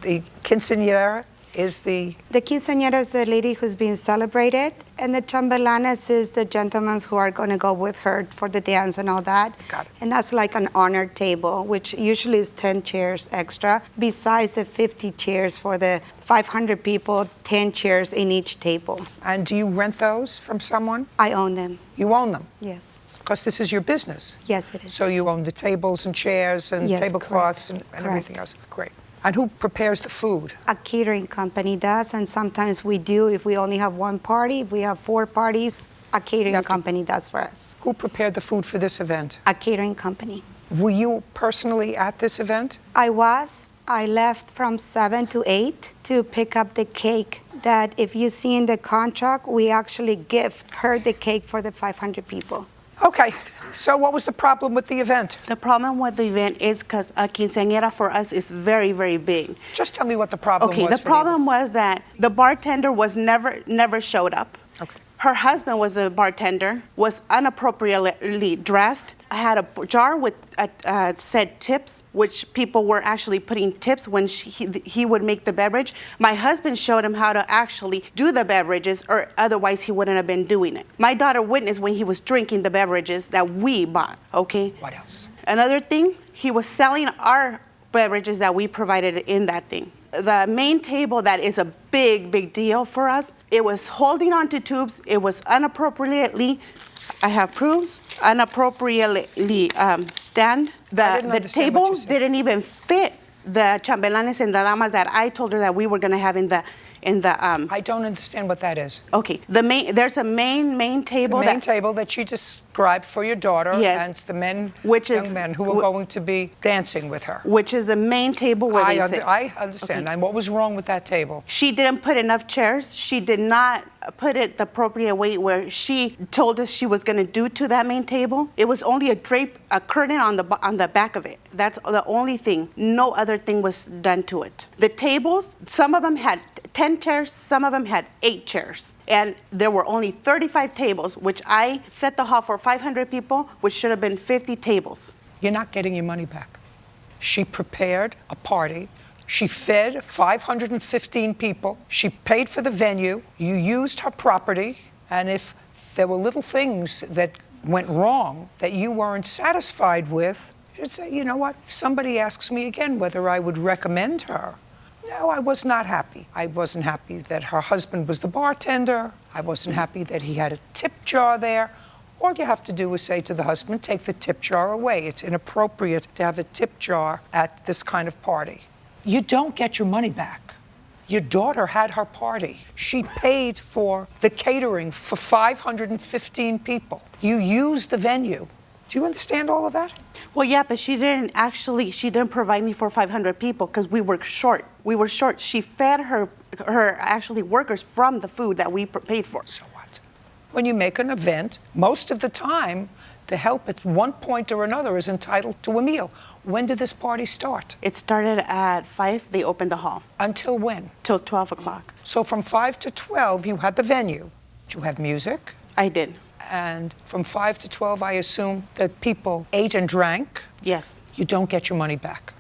The quinceañera is The quinceañera is the lady who's being celebrated, and the chambelanes is the gentlemen who are going to go with her for the dance and all that. Got it. And that's like an honored table, which usually is 10 chairs extra, besides the 50 chairs for the 500 people, 10 chairs in each table. And do you rent those from someone? I own them. You own them? Yes. Because this is your business. Yes, it is. So you own the tables and chairs and Yes, tablecloths and correct. everything else. Great. And who prepares the food? A catering company does, and sometimes we do if we only have one party. If we have 4 parties, a catering company does for us. Who prepared the food for this event? A catering company. Were you personally at this event? I was. I left from 7 to 8 to pick up the cake that, if you see in the contract, we actually gift her the cake for the 500 people. Okay, so what was the problem with the event? The problem with the event is because a quinceañera for us is very, very big. Just tell me what the problem was. Okay, the problem was that the bartender was never showed up. Okay. Her husband was the bartender, was inappropriately dressed. I had a jar with said tips, which people were actually putting tips when he would make the beverage. My husband showed him how to actually do the beverages, or otherwise he wouldn't have been doing it. My daughter witnessed when he was drinking the beverages that we bought, okay? What else? Another thing, he was selling our beverages that we provided in that thing. The main table that is a big, big deal for us, it was holding onto tubes. It was inappropriately, I have proofs, inappropriately stand. The table didn't even fit the chambelanes and the damas that I told her that we were going to have in the I don't understand what that is. Okay, there's a main table. The main table that she described for your daughter. Yes. And it's the men, young men who are going to be dancing with her. Which is the main table where they sit. I understand. Okay. And what was wrong with that table? She didn't put enough chairs. She did not put it the appropriate weight where she told us she was going to do to that main table. It was only a curtain on the back of it. That's the only thing. No other thing was done to it. The tables, some of them had 10 chairs, some of them had 8 chairs. And there were only 35 tables, which I set the hall for 500 people, which should have been 50 tables. You're not getting your money back. She prepared a party. She fed 515 people. She paid for the venue. You used her property. And if there were little things that went wrong that you weren't satisfied with, you'd say, you know what? If somebody asks me again whether I would recommend her, no, I was not happy. I wasn't happy that her husband was the bartender. I wasn't happy that he had a tip jar there. All you have to do is say to the husband, take the tip jar away. It's inappropriate to have a tip jar at this kind of party. You don't get your money back. Your daughter had her party. She paid for the catering for 515 people. You used the venue. Do you understand all of that? Well, yeah, but she didn't provide me for 500 people because we were short. She fed her actually workers from the food that we paid for. So what? When you make an event, most of the time, the help at one point or another is entitled to a meal. When did this party start? It started at 5. They opened the hall. Until when? Till 12 o'clock. So from 5 to 12, you had the venue. Did you have music? I did. And from 5 to 12, I assume that people ate and drank. Yes. You don't get your money back.